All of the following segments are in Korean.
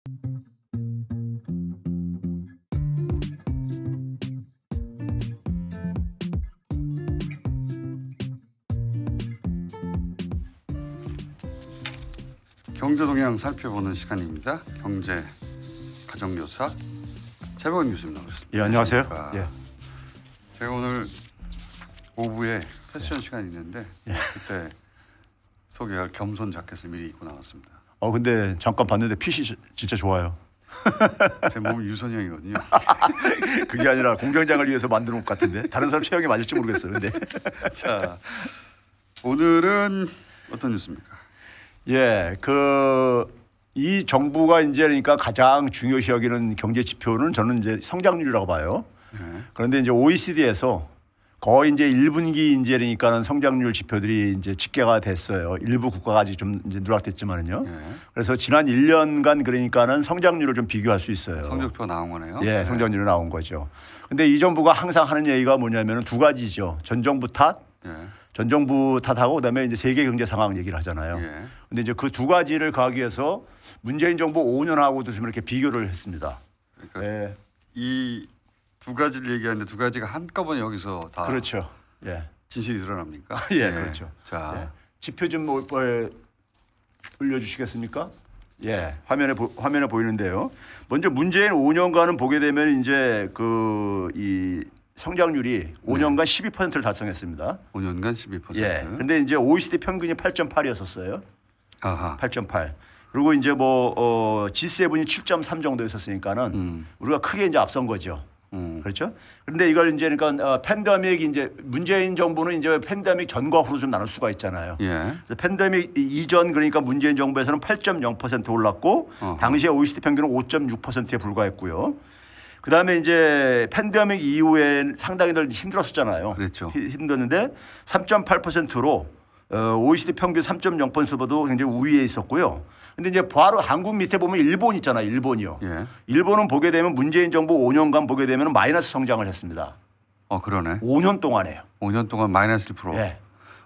경제 동향 살펴보는 시간입니다. 경제 가정교사 최병원 교수님 나오셨습니다. 예, 안녕하세요. 예. 제가 오늘 오후에 패션 시간이 있는데 그때 소개할 겸손 자켓을 미리 입고 나왔습니다. 근데 잠깐 봤는데 핏이 진짜 좋아요. 제 몸은 유선형이거든요. 그게 아니라 공장장을 위해서 만든 옷 같은데 다른 사람 체형에 맞을지 모르겠어요. 근데 자, 오늘은 어떤 뉴스입니까? 예, 이 정부가 이제 그러니까 가장 중요시 여기는 경제 지표는 저는 이제 성장률이라고 봐요. 그런데 이제 OECD에서 거의 이제 1분기 이제 그러니까는 성장률 지표들이 이제 집계가 됐어요. 일부 국가가 아직 좀 이제 누락됐지만은요. 그래서 지난 1년간 그러니까는 성장률을 좀 비교할 수 있어요. 성적표 나온 거네요. 예, 성장률이 나온 거죠. 근데 이 정부가 항상 하는 얘기가 뭐냐면은 두 가지죠. 전 정부 탓, 전 정부 탓하고 그다음에 이제 세계 경제 상황 얘기를 하잖아요. 근데 이제 그 두 가지를 가기 위해서 문재인 정부 5년하고도 좀 이렇게 비교를 했습니다. 그러니까 이 두 가지를 얘기하는데 두 가지가 한꺼번에 여기서 다 그렇죠. 예. 진실이 드러납니까? 예, 그렇죠. 자, 지표 좀 올려주시겠습니까? 예, 화면에 보이는데요. 먼저 문재인 5년간은 보게 되면 이제 이 성장률이 5년간 12%를 달성했습니다. 5년간 12%. 예. 근데 이제 OECD 평균이 8.8이었었어요. 아하. 8.8. 그리고 이제 G7이 7.3 정도였었으니까는 우리가 크게 이제 앞선 거죠. 그렇죠? 그런데 이걸 이제 그러니까 팬데믹 이제 문재인 정부는 이제 팬데믹 전과 후로 좀 나눌 수가 있잖아요. 그래서 팬데믹 이전 그러니까 문재인 정부에서는 8.0% 올랐고 당시에 OECD 평균은 5.6%에 불과했고요. 그다음에 이제 팬데믹 이후에 상당히들 힘들었었잖아요. 그렇죠. 힘들었는데 3.8%로 OECD 평균 3.0%보다도 굉장히 우위에 있었고요. 근데 이제 바로 한국 밑에 보면 일본 있잖아요. 일본이요. 일본은 보게 되면 문재인 정부 5년간 보게 되면 마이너스 성장을 했습니다. 그러네. 5년 동안에요. 5년 동안 마이너스 1%. 예.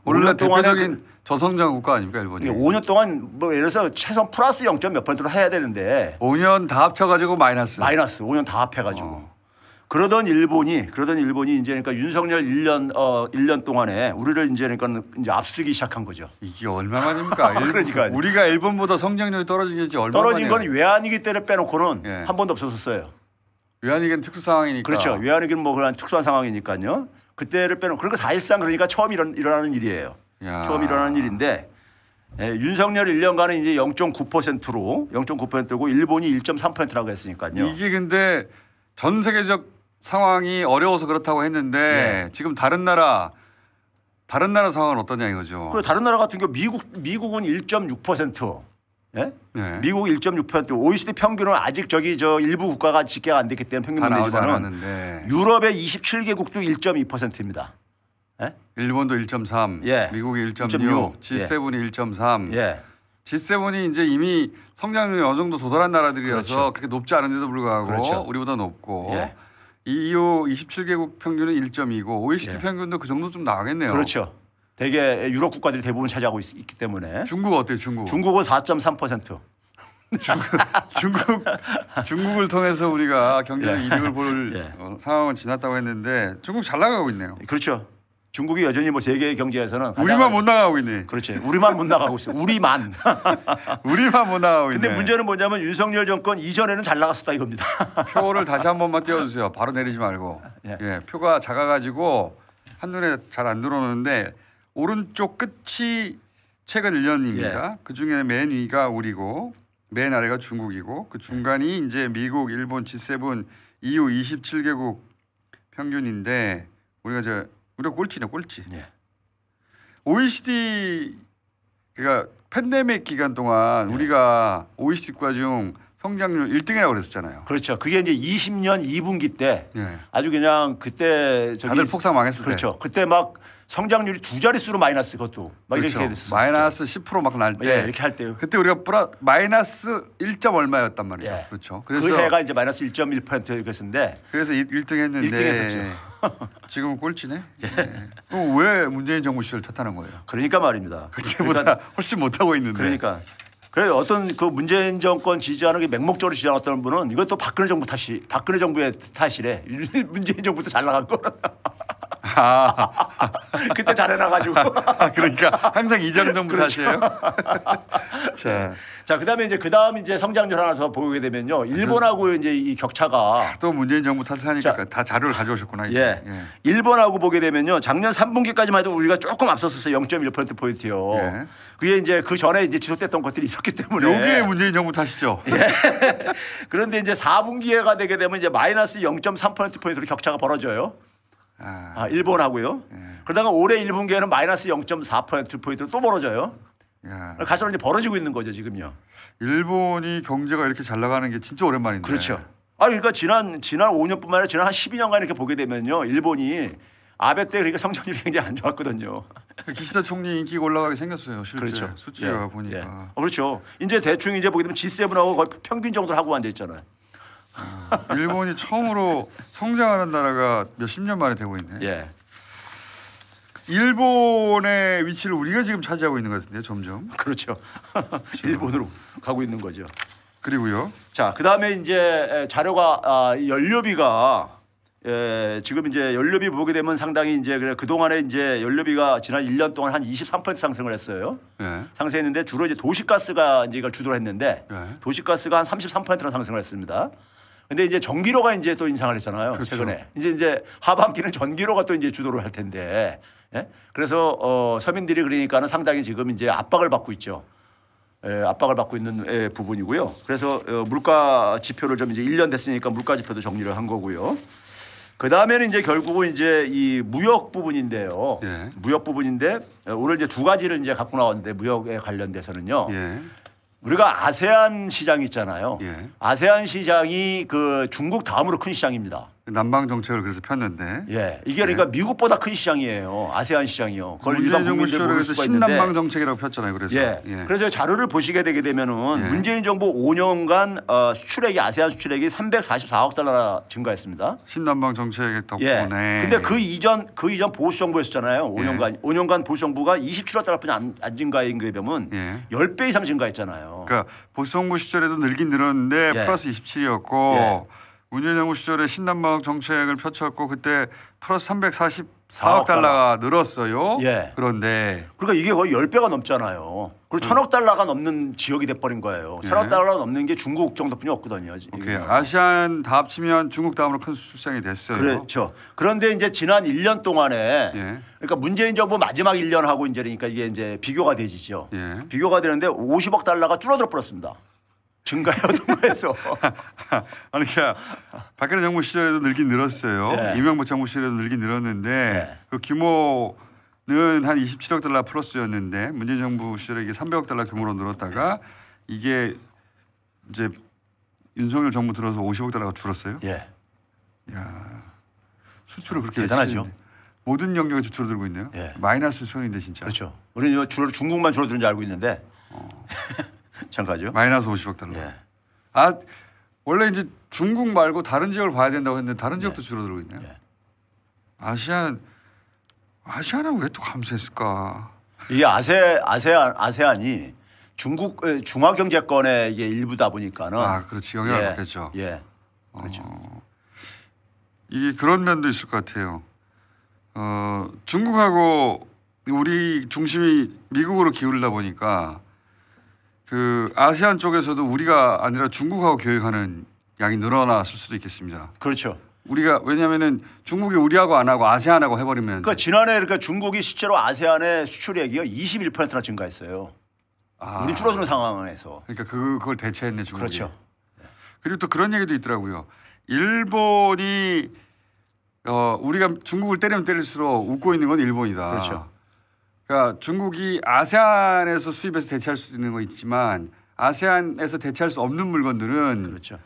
원래 대표적인 저성장 국가 아닙니까 일본이? 5년 동안 예를 들어서 최소한 플러스 0.몇%로 해야 되는데 5년 다 합쳐가지고 마이너스. 5년 다 합해가지고. 그러던 일본이 이제 그러니까 윤석열 1년 동안에 우리를 이제 그러니까 이제 앞서기 시작한 거죠. 이게 얼마만입니까? 그러니까 우리가 일본보다 성장률이 떨어진 게 얼마만이에요? 떨어진 건 외환위기 때를 빼놓고는 한 번도 없었어요. 외환위기는 특수 상황이니까. 그렇죠. 외환위기는 그런 특수한 상황이니까요. 그때를 빼놓고 그러니까 사실상 그러니까 처음 일어나는 일이에요. 처음 일어나는 일인데 윤석열 1년간은 이제 0.9%고 일본이 1.3%라고 했으니까요. 이게 근데 전 세계적 상황이 어려워서 그렇다고 했는데 지금 다른 나라 상황은 어떠냐 이거죠. 그 다른 나라 같은 경우 미국은 1.6%. 예? 미국 1.6%. OECD 평균은 아직 일부 국가가 집계가 안 됐기 때문에 평균 문제지만은 유럽의 27개국도 1.2%입니다. 예? 일본도 1.3, 미국이 1.6, G7이 1.3. G7이 이제 이미 성장률이 어느 정도 도달한 나라들이어서 그렇게 높지 않은데도 불구하고 우리보다 높고 EU 27개국 평균은 1.2고 OECD 평균도 그 정도 좀 나가겠네요. 그렇죠. 대개 유럽 국가들이 대부분 차지하고 있기 때문에. 중국 어때요? 중국은 4.3%. 중국을 통해서 우리가 경제적 이득을 볼 상황은 지났다고 했는데 중국 잘 나가고 있네요. 그렇죠. 중국이 여전히 세계 경제에서는 우리만 못 나가고 있네. 그렇지. 우리만 못 나가고 있어요. 우리만 못 나가고 있네. 근데 문제는 뭐냐면 윤석열 정권 이전에는 잘 나갔었다 이겁니다. 표를 다시 한 번만 띄워주세요. 바로 내리지 말고. 표가 작아가지고 한눈에 잘 안 들어오는데 오른쪽 끝이 최근 1년입니다. 그 중에 맨 위가 우리고 맨 아래가 중국이고 그 중간이 이제 미국, 일본, G7, EU 27개국 평균인데 우리가 꼴찌네 꼴찌. OECD 그러니까 팬데믹 기간 동안 우리가 OECD 국가 중 성장률 1등이라고 그랬었잖아요. 그렇죠. 그게 이제 20년 2분기 때 아주 그냥 그때 다들 폭삭 망했을 때. 그때 막 성장률이 두 자릿수로 마이너스 그것도 막 이렇게 됐었어요. 마이너스 10% 막 날 때. 이렇게 할 때. 그때 우리가 마이너스 1점 얼마였단 말이에요. 그렇죠. 그래서 그 해가 이제 마이너스 1.1%였는데 그래서 1등 했는데 1등 했었죠. 지금은 꼴찌네. 왜 문재인 정부 시절 탓하는 거예요? 그러니까 말입니다. 그때보다 훨씬 못하고 있는데. 그러니까 그래 어떤 그 문재인 정권 지지하는 게 맹목적으로 지지하는 분은 이것도 박근혜 정부의 탓이래. 문재인 정부도 잘 나간 거. 그때 잘해놔가지고. 그러니까 항상 이전 정부 탓이에요. 자, 그다음에 이제 성장률 하나 더 보게 되면요. 일본하고 이제 이 격차가 또 문재인 정부 탓을 하니까 다 자료를 가져오셨구나. 이제. 예. 일본하고 보게 되면요. 작년 3분기까지만 해도 우리가 조금 앞섰었어요. 0.1% 포인트요. 예. 그게 이제 그 전에 이제 지속됐던 것들이 있었기 때문에. 요게 문재인 정부 탓이죠. 예. 그런데 이제 4분기가 되게 되면 이제 마이너스 0.3% 포인트로 격차가 벌어져요. 일본하고요. 그러다가 올해 1분기에는 마이너스 0.4% 포인트로 또 벌어져요. 갈수록 이제 벌어지고 있는 거죠 지금요. 일본이 경제가 이렇게 잘 나가는 게 진짜 오랜만인데. 그렇죠. 그러니까 지난 5년뿐만 아니라 지난 한 12년간 이렇게 보게 되면요, 일본이 아베 때 그러니까 성장률이 굉장히 안 좋았거든요. 기시다 총리 인기가 올라가게 생겼어요. 실제 그렇죠. 수치가 보니까. 그렇죠. 이제 대충 이제 보게 되면 G7하고 거의 평균 정도를 하고 앉아 있잖아요. 일본이 처음으로 성장하는 나라가 몇십 년 만에 되고 있네. 예. 일본의 위치를 우리가 지금 차지하고 있는 것 같은데요, 점점. 그렇죠. 일본으로 가고 있는 거죠. 그리고요. 자, 그다음에 이제 자료가 연료비가 지금 이제 연료비 보게 되면 상당히 이제 그 동안에 이제 연료비가 지난 1년 동안 한 23% 상승을 했어요. 네. 상승했는데 주로 이제 도시가스가 이제 이걸 주도를 했는데 네. 도시가스가 한 33%나 상승을 했습니다. 근데 이제 전기료가 이제 또 인상을 했잖아요. 그렇죠. 최근에 이제 하반기는 전기료가 또 이제 주도를 할 텐데, 예? 그래서 서민들이 그러니까는 상당히 지금 이제 압박을 받고 있죠. 압박을 받고 있는 부분이고요. 그래서 물가 지표를 좀 이제 1년 됐으니까 물가 지표도 정리를 한 거고요. 그 다음에는 이제 결국은 이제 이 무역 부분인데요. 예. 무역 부분인데 오늘 이제 두 가지를 이제 갖고 나왔는데 무역에 관련돼서는요. 예. 우리가 아세안 시장 있잖아요. 예. 아세안 시장이 그 중국 다음으로 큰 시장입니다. 남방 정책을 그래서 폈는데. 예, 이게 그러니까 미국보다 큰 시장이에요. 아세안 시장이요. 그걸 일반 문재인 정부 국민들 모를 시절에서 수가 있는데. 신남방 정책이라고 폈잖아요. 그래서. 예. 그래서 자료를 보시게 되게 되면은 예. 문재인 정부 5년간 수출액이 아세안 수출액이 344억 달러 증가했습니다. 신남방 정책 덕분에. 예. 근데 그 이전 보수 정부였었잖아요. 5년간 보수 정부가 27억 달러뿐이 안 증가한 거에 비하면 10배 이상 증가했잖아요. 그러니까 보수 정부 시절에도 늘긴 늘었는데 플러스 27이었고 문재인 정부 시절에 신남방 정책을 펼쳤고 그때 플러스 344억 달러가 늘었어요. 그런데 그러니까 이게 거의 10배가 넘잖아요. 그리고 1,000억 달러가 넘는 지역이 돼버린 거예요. 1,000억 달러가 넘는 게 중국 정도뿐이 없거든요. 아시안 다 합치면 중국 다음으로 큰 수출상이 됐어요. 그렇죠. 그런데 이제 지난 1년 동안에 그러니까 문재인 정부 마지막 1년하고 이제 그러니까 이게 이제 비교가 되지죠. 비교가 되는데 50억 달러가 줄어들어 버렸습니다. 증가요, 동화에서. 그러니까 박근혜 정부 시절에도 늘긴 늘었어요. 이명박 정부 시절에도 늘긴 늘었는데 그 규모는 한 27억 달러 플러스였는데 문재인 정부 시절에 이게 300억 달러 규모로 늘었다가 이게 이제 윤석열 정부 들어서 50억 달러가 줄었어요. 야, 수출을 그렇게 대단하죠. 모든 영역에서 줄어들고 있네요. 마이너스 수준인데 진짜. 그렇죠. 우리는 중국만 줄어드는 줄 알고 있는데. 참가죠. 마이너스 50억 달러. 원래 이제 중국 말고 다른 지역을 봐야 된다고 했는데 다른 지역도 줄어들고 있네요. 아시안은 왜 또 감소했을까? 이게 아세안이 중국 중화경제권의 이게 일부다 보니까는 그렇지 영향을 받겠죠. 그렇죠. 이게 그런 면도 있을 것 같아요. 중국하고 우리 중심이 미국으로 기울다 보니까. 그 아세안 쪽에서도 우리가 아니라 중국하고 교역하는 양이 늘어났을 수도 있겠습니다. 그렇죠. 우리가 왜냐하면은 중국이 우리하고 안 하고 아세안하고 해버리면. 그러니까 지난해 그러니까 중국이 실제로 아세안의 수출액이요 21%나 증가했어요. 우리 줄어드는 상황에서. 그러니까 그걸 대체했네 중국이. 그렇죠. 그리고 또 그런 얘기도 있더라고요. 일본이 우리가 중국을 때리면 때릴수록 웃고 있는 건 일본이다. 그렇죠. 그러니까 중국이 아세안에서 수입해서 대체할 수 있는 거 있지만 아세안에서 대체할 수 없는 물건들은 그렇죠.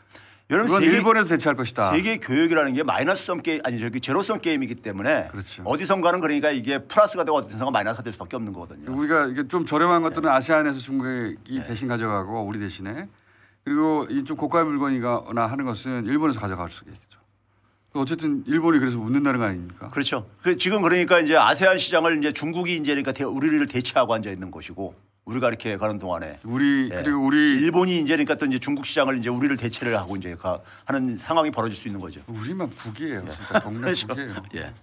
여러분 일본에서 대체할 것이다. 세계 교역이라는 게 마이너스성 게임 제로성 게임이기 때문에 그렇죠. 어디선가는 그러니까 이게 플러스가 되고 어디선가 마이너스가 될 수밖에 없는 거거든요. 우리가 이게 좀 저렴한 것들은 아세안에서 중국이 대신 가져가고 우리 대신에 그리고 이 좀 고가의 물건이거나 하는 것은 일본에서 가져갈 수 있겠죠. 어쨌든 일본이 그래서 웃는다는 거 아닙니까? 그렇죠. 지금 그러니까 이제 아세안 시장을 이제 중국이 이제 그러니까 우리를 대체하고 앉아 있는 것이고 우리가 이렇게 가는 동안에 우리 예. 그리고 우리 일본이 이제 그러니까 또 이제 중국 시장을 이제 우리를 대체를 하고 이제 하는 상황이 벌어질 수 있는 거죠. 우리만 북이에요. 진짜 동네 그렇죠. 북이에요. 예.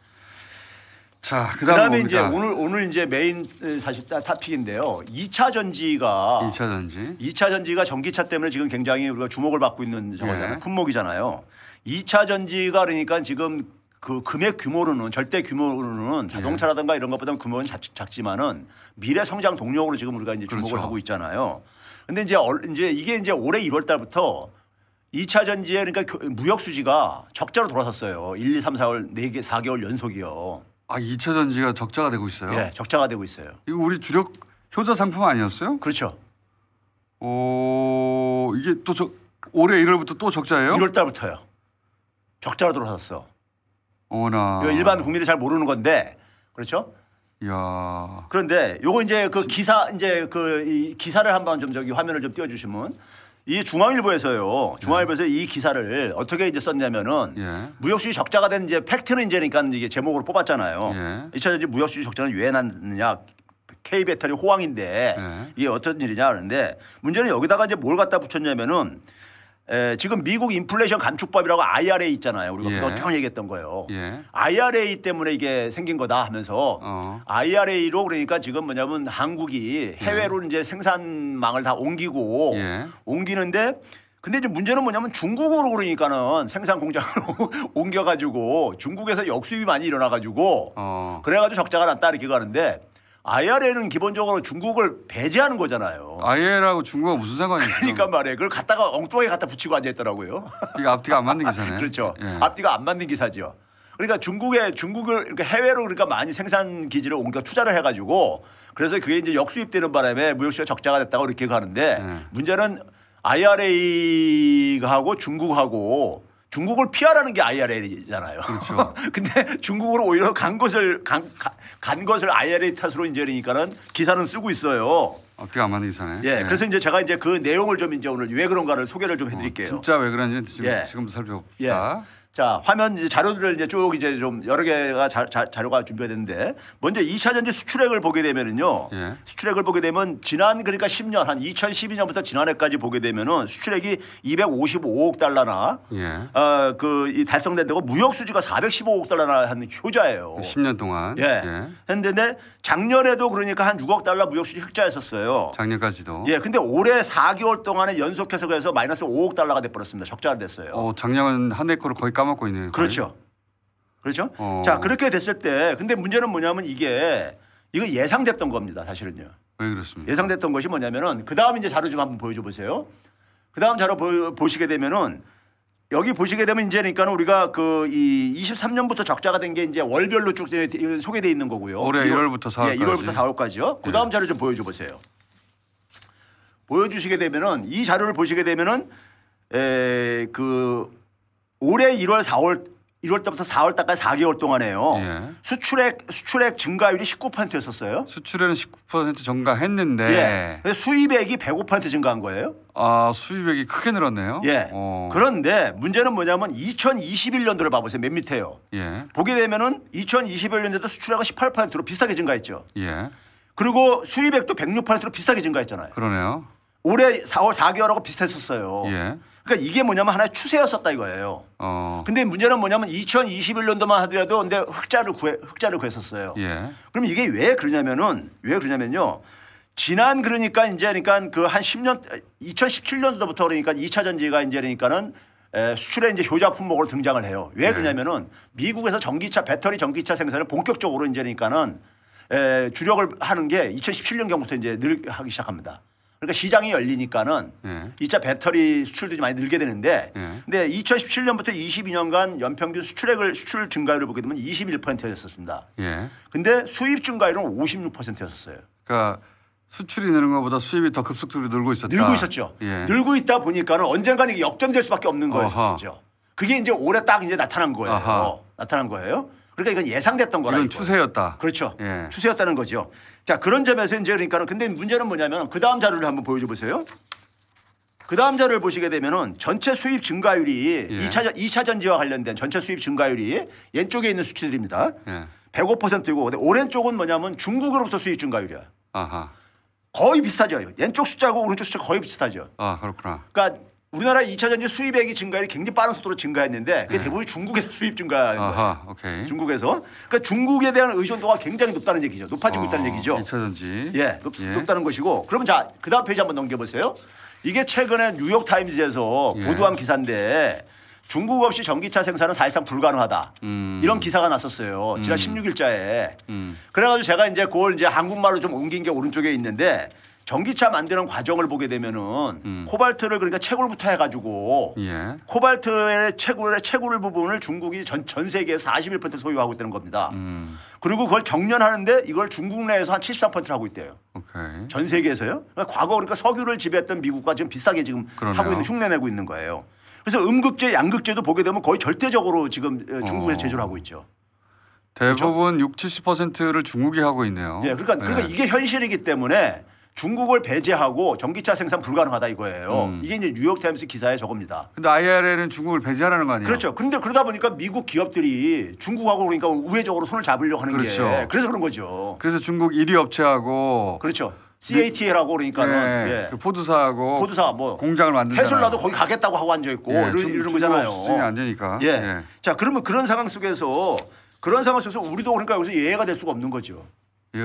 자, 그다음에 뭡니까? 이제 오늘 이제 메인 사실 타픽인데요. 2차 전지가 2차 전지. 2차 전지가 전기차 때문에 지금 굉장히 우리가 주목을 받고 있는 저거잖아요. 예. 품목이잖아요. 2차 전지가 그러니까 지금 그 금액 규모로는 절대 규모로는 자동차라든가 이런 것보다는 규모는 작지만은 미래 성장 동력으로 지금 우리가 이제 주목을 그렇죠. 하고 있잖아요. 근데 이제 이게 이제 올해 1월 달부터 2차 전지에 그러니까 무역 수지가 적자로 돌아섰어요. 1, 2, 3, 4월 4개 4개월 연속이요. 아, 2차 전지가 적자가 되고 있어요. 예, 적자가 되고 있어요. 이거 우리 주력 효자 상품 아니었어요? 그렇죠. 이게 또 올해 1월부터 또 적자예요? 1월 달부터요. 적자로 돌아섰어. 어머나. 이거 일반 국민들이 잘 모르는 건데 그렇죠? 이야. 그런데 요거 이제 그 기사 이제 이 기사를 한번 좀 저기 화면을 좀 띄워주시면 이 중앙일보에서요. 중앙일보에서 이 기사를 어떻게 이제 썼냐면은 예. 무역수지 적자가 된 이제 팩트는 이제 그러니까 이게 제목으로 뽑았잖아요. 예. 2차 전지 무역수지 적자는 왜 났느냐? K 배터리 호황인데 예. 이게 어떤 일이냐 하는데 문제는 여기다가 이제 뭘 갖다 붙였냐면은 지금 미국 인플레이션 감축법이라고 IRA 있잖아요. 우리가 예. 그동안 쭉 얘기했던 거예요. 예. IRA 때문에 이게 생긴 거다 하면서 IRA로 그러니까 지금 뭐냐면 한국이 해외로 이제 생산망을 다 옮기고 예. 옮기는데 근데 이제 문제는 뭐냐면 중국으로 그러니까는 생산 공장을 옮겨가지고 중국에서 역수입이 많이 일어나가지고 그래가지고 적자가 났다 이렇게 가는데 IRA는 기본적으로 중국을 배제하는 거잖아요. IRA하고 중국과 무슨 상관이 있어요? 그러니까 말이에요. 그걸 갖다가 엉뚱하게 갖다 붙이고 앉아있더라고요. 이거 앞뒤가 안 맞는 기사네. 그렇죠. 예. 앞뒤가 안 맞는 기사죠. 그러니까 중국을 그러니까 해외로 그러니까 많이 생산 기지를 옮겨 투자를 해가지고 그래서 그게 이제 역수입되는 바람에 무역수지가 적자가 됐다고 이렇게 가는데 문제는 IRA하고 중국을 피하라는 게 IRA잖아요. 그렇죠. 근데 중국으로 오히려 간 것을 IRA 탓으로 이제 그러니까는 기사는 쓰고 있어요. 앞뒤가 안 맞는 기사네. 예. 그래서 이제 제가 이제 그 내용을 좀 이제 오늘 왜 그런가를 소개를 좀 해드릴게요. 진짜 왜 그런지 예. 지금부터 살펴봅시다. 예. 자, 화면 이제 자료들을 이제 쭉 이제 좀 여러 개가 자료가 준비가 됐는데 먼저 2차 전지 수출액을 보게 되면은요. 예. 수출액을 보게 되면 지난 그러니까 10년 한 2012년부터 지난해까지 보게 되면은 수출액이 255억 달러나 예. 이 달성된다고 무역 수지가 415억 달러나 하는 효자예요. 10년 동안. 예. 했는데 작년에도 그러니까 한 6억 달러 무역 수지 흑자였었어요. 작년까지도. 예. 근데 올해 4개월 동안에 연속해서 그래서 마이너스 5억 달러가 돼 버렸습니다. 적자가 됐어요. 작년은 한 해 거를 거의 까먹고 있네요. 그렇죠. 그렇죠. 자, 그렇게 됐을 때 근데 문제는 뭐냐면 이거 예상됐던 겁니다. 사실은요. 왜 그렇습니까? 예상됐던 것이 뭐냐면은 그다음 이제 자료 좀 한번 보여줘 보세요. 그다음 자료 보시게 되면은 여기 보시게 되면 이제 그러니까 우리가 이 23년부터 적자가 된 게 이제 월별로 쭉 소개돼 있는 거고요. 올해 1월부터 4월까지. 예, 1월부터 4월까지요. 그다음 자료 좀 보여줘 보세요. 보여주시게 되면은 이 자료를 보시게 되면은 올해 1월 때부터 4월 달까지 4개월 동안에요. 예. 수출액 증가율이 19%였었어요. 수출에는 19% 증가했는데 예. 근데 수입액이 105% 증가한 거예요. 수입액이 크게 늘었네요. 예. 그런데 문제는 뭐냐면 2021년도를 봐보세요. 맨 밑에요. 예. 보게 되면은 2021년도도 수출액은 18%로 비슷하게 증가했죠. 예. 그리고 수입액도 106%로 비슷하게 증가했잖아요. 그러네요. 올해 4월 4개월하고 비슷했었어요. 예. 그러니까 이게 뭐냐면 하나의 추세였었다 이거예요. 근데 문제는 뭐냐면 2021년도만 하더라도 근데 흑자를 구했었어요. 예. 그럼 이게 왜 그러냐면요. 지난 그러니까 이제 그러니까 그 한 10년 2017년도부터 그러니까 2차 전지가 이제 그러니까는 수출에 이제 효자 품목으로 등장을 해요. 왜 그러냐면은 미국에서 배터리 전기차 생산을 본격적으로 이제 그러니까는 주력을 하는 게 2017년 경부터 이제 하기 시작합니다. 그러니까 시장이 열리니까는 2차 배터리 수출도 많이 늘게 되는데 근데 2017년부터 22년간 연평균 수출 증가율을 보게 되면 21%였었습니다. 예. 근데 수입 증가율은 56%였었어요. 그러니까 수출이 느는 것보다 수입이 더 급속도로 늘고 있었다. 늘고 있었죠. 예. 늘고 있다 보니까는 언젠가는 이게 역전될 수밖에 없는 거였었죠. 그게 이제 올해 딱 이제 나타난 거예요. 나타난 거예요. 그러니까 이건 예상됐던 거라. 이건 추세였다. 그렇죠. 예. 추세였다는 거죠. 자, 그런 점에서 이제 그러니까는 근데 문제는 뭐냐면 그 다음 자료를 한번 보여줘 보세요. 그 다음 자료를 보시게 되면은 전체 수입 증가율이 2차 전지와 관련된 전체 수입 증가율이 왼쪽에 있는 수치들입니다. 105%이고 오른쪽은 뭐냐면 중국으로부터 수입 증가율이야. 아하. 거의 비슷하죠. 왼쪽 숫자하고 오른쪽 숫자 거의 비슷하죠. 아 그렇구나. 그러니까 우리나라 2차 전지 수입액이 증가율이 굉장히 빠른 속도로 증가했는데 그게 대부분 중국에서 수입 증가한 거예요. 아하, 오케이. 중국에서. 그러니까 중국에 대한 의존도가 굉장히 높다는 얘기죠. 높아지고 있다는 얘기죠. 2차 전지. 예, 높다는 것이고. 그러면 자, 그다음 페이지 한번 넘겨보세요. 이게 최근에 뉴욕 타임즈에서 보도한 기사인데 중국 없이 전기차 생산은 사실상 불가능하다. 이런 기사가 났었어요. 지난 16일자에. 그래가지고 제가 이제 그걸 이제 한국말로 좀 옮긴 게 오른쪽에 있는데 전기차 만드는 과정을 보게 되면은 코발트를 그러니까 채굴부터 해가지고 코발트의 채굴 부분을 중국이 전 세계에서 41% 소유하고 있다는 겁니다. 그리고 그걸 정년하는데 이걸 중국 내에서 한 73%를 하고 있대요. 오케이. 전 세계에서요. 그러니까 과거 그러니까 석유를 지배했던 미국과 지금 비슷하게 지금 그러네요. 하고 있는 흉내내고 있는 거예요. 그래서 음극재, 양극재도 보게 되면 거의 절대적으로 지금 중국에서 제조를 하고 있죠. 대부분 60~70%를 중국이 하고 있네요. 예, 그러니까 이게 현실이기 때문에 중국을 배제하고 전기차 생산 불가능하다 이거예요. 이게 이제 뉴욕 타임스 기사의 저겁니다. 근데 IRA는 중국을 배제하라는 거 아니에요? 그렇죠. 근데 그러다 보니까 미국 기업들이 중국하고 그러니까 우회적으로 손을 잡으려고 하는 그렇죠. 게 그래서 그런 거죠. 그래서 중국 1위 업체하고 그렇죠. CATL하고 그러니까는 그 포드사하고 포드사 뭐 공장을 만들잖아요. 테슬라도 거기 가겠다고 하고 앉아 있고 이런 거잖아요. 수준이 안 되니까. 예. 자, 그러면 그런 상황 속에서 우리도 그러니까 여기서 예외가 될 수가 없는 거죠.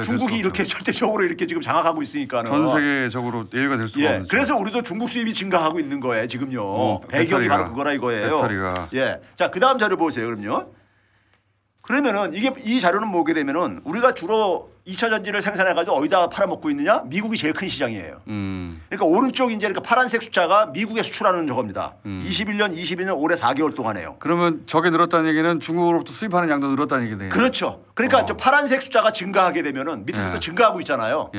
중국이 이렇게 절대적으로 이렇게 지금 장악하고 있으니까는 전 세계적으로 예외가 될 수가 없죠. 그래서 우리도 중국 수입이 증가하고 있는 거예요 지금요. 배경이 바로 그거라 이거예요. 배터리가. 예. 자, 그다음 자료 보세요. 그럼요. 그러면은 이게 이 자료는 보게 되면은 우리가 주로 2차 전지를 생산해 가지고 어디다 팔아먹고 있느냐? 미국이 제일 큰 시장이에요. 그러니까 오른쪽 이제 그러니까 파란색 숫자가 미국에 수출하는 저겁니다. 21년, 22년 올해 4개월 동안에요. 그러면 저게 늘었다는 얘기는 중국으로부터 수입하는 양도 늘었다는 얘기네요. 그렇죠. 그러니까 저 파란색 숫자가 증가하게 되면은 밑에서도 증가하고 있잖아요.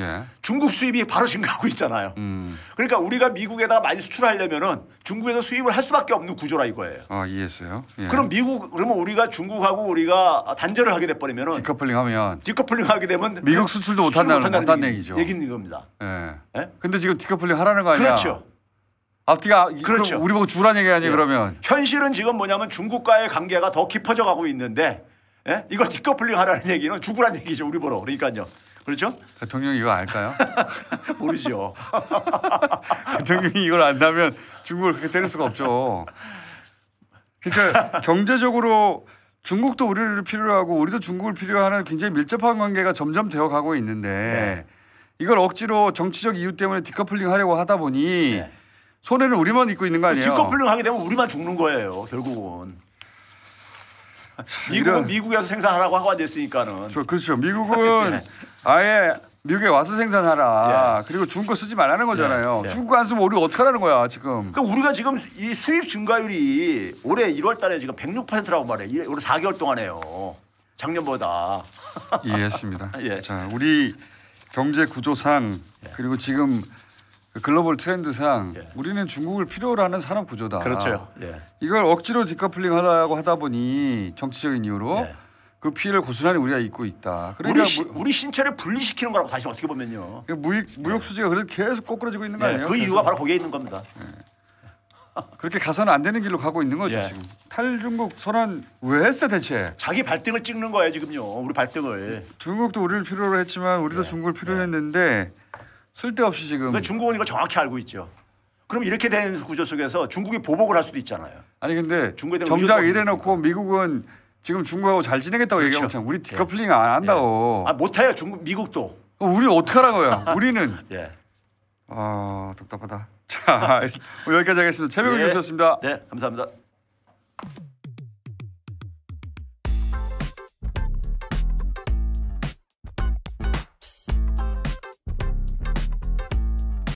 중국 수입이 바로 증가하고 있잖아요. 그러니까 우리가 미국에다가 많이 수출하려면은 중국에서 수입을 할 수밖에 없는 구조라 이거예요. 아, 이해했어요. 예. 그러면 우리가 중국하고 우리가 단절을 하게 돼 버리면은 디커플링 하게 되면 미국 수출도 못 한다는 얘기죠. 얘기는 겁니다. 예. 예? 근데 지금 디커플링 하라는 거 아니야? 그렇죠. 앞뒤가 그렇죠. 우리 보고 주란 얘기 아니에요, 그러면? 현실은 지금 뭐냐면 중국과의 관계가 더 깊어져 가고 있는데 이걸 디커플링 하라는 얘기는 죽으란 얘기죠, 우리 보러. 그러니까요. 그렇죠? 대통령이 이거 알까요? 모르죠. 대통령이 이걸 안다면 중국을 그렇게 때릴 수가 없죠. 그러니까 경제적으로 중국도 우리를 필요로 하고 우리도 중국을 필요하는 굉장히 밀접한 관계가 점점 되어가고 있는데 이걸 억지로 정치적 이유 때문에 디커플링 하려고 하다 보니 손해는 우리만 입고 있는 거 아니에요? 디커플링 하게 되면 우리만 죽는 거예요, 결국은. 미국은 미국에서 생산하라고 하고 앉아있으니까는. 그렇죠. 미국은 아예 미국에 와서 생산하라. 그리고 중국 거 쓰지 말라는 거잖아요. 중국 안 쓰면 우리 어떻게 하라는 거야 지금. 그러니까 우리가 지금 이 수입 증가율이 올해 1월 달에 지금 106%라고 말해요. 올해 4개월 동안에요. 작년보다. 이해했습니다. 자, 우리 경제 구조상 그리고 지금 글로벌 트렌드상 우리는 중국을 필요로 하는 산업 구조다. 그렇죠. 이걸 억지로 디커플링 하려고 하다 보니 정치적인 이유로 그 피해를 고스란히 우리가 입고 있다. 그러니까 우리 신체를 분리시키는 거라고 다시 어떻게 보면요. 무역 수지가 그래서 계속 꼬꾸라지고 있는 거 아니에요? 그 이유가 바로 거기에 있는 겁니다. 그렇게 가서는 안 되는 길로 가고 있는 거죠 지금. 탈중국 선언 왜 했어 대체? 자기 발등을 찍는 거예요 지금요. 우리 발등을. 중국도 우리를 필요로 했지만 우리도 중국을 필요했는데 쓸데없이 지금. 그러니까 중국은 이걸 정확히 알고 있죠. 그럼 이렇게 된 구조 속에서 중국이 보복을 할 수도 있잖아요. 아니 근데 정작 이래놓고 미국은 지금 중국하고 잘 지내겠다고 얘기하고 있잖아. 우리 디커플링 안 한다고. 못해요. 미국도. 우리 어떻게 하라고요? 우리는. 아, 답답하다. 자, 여기까지 하겠습니다. 최병훈 교수였습니다. 네, 감사합니다.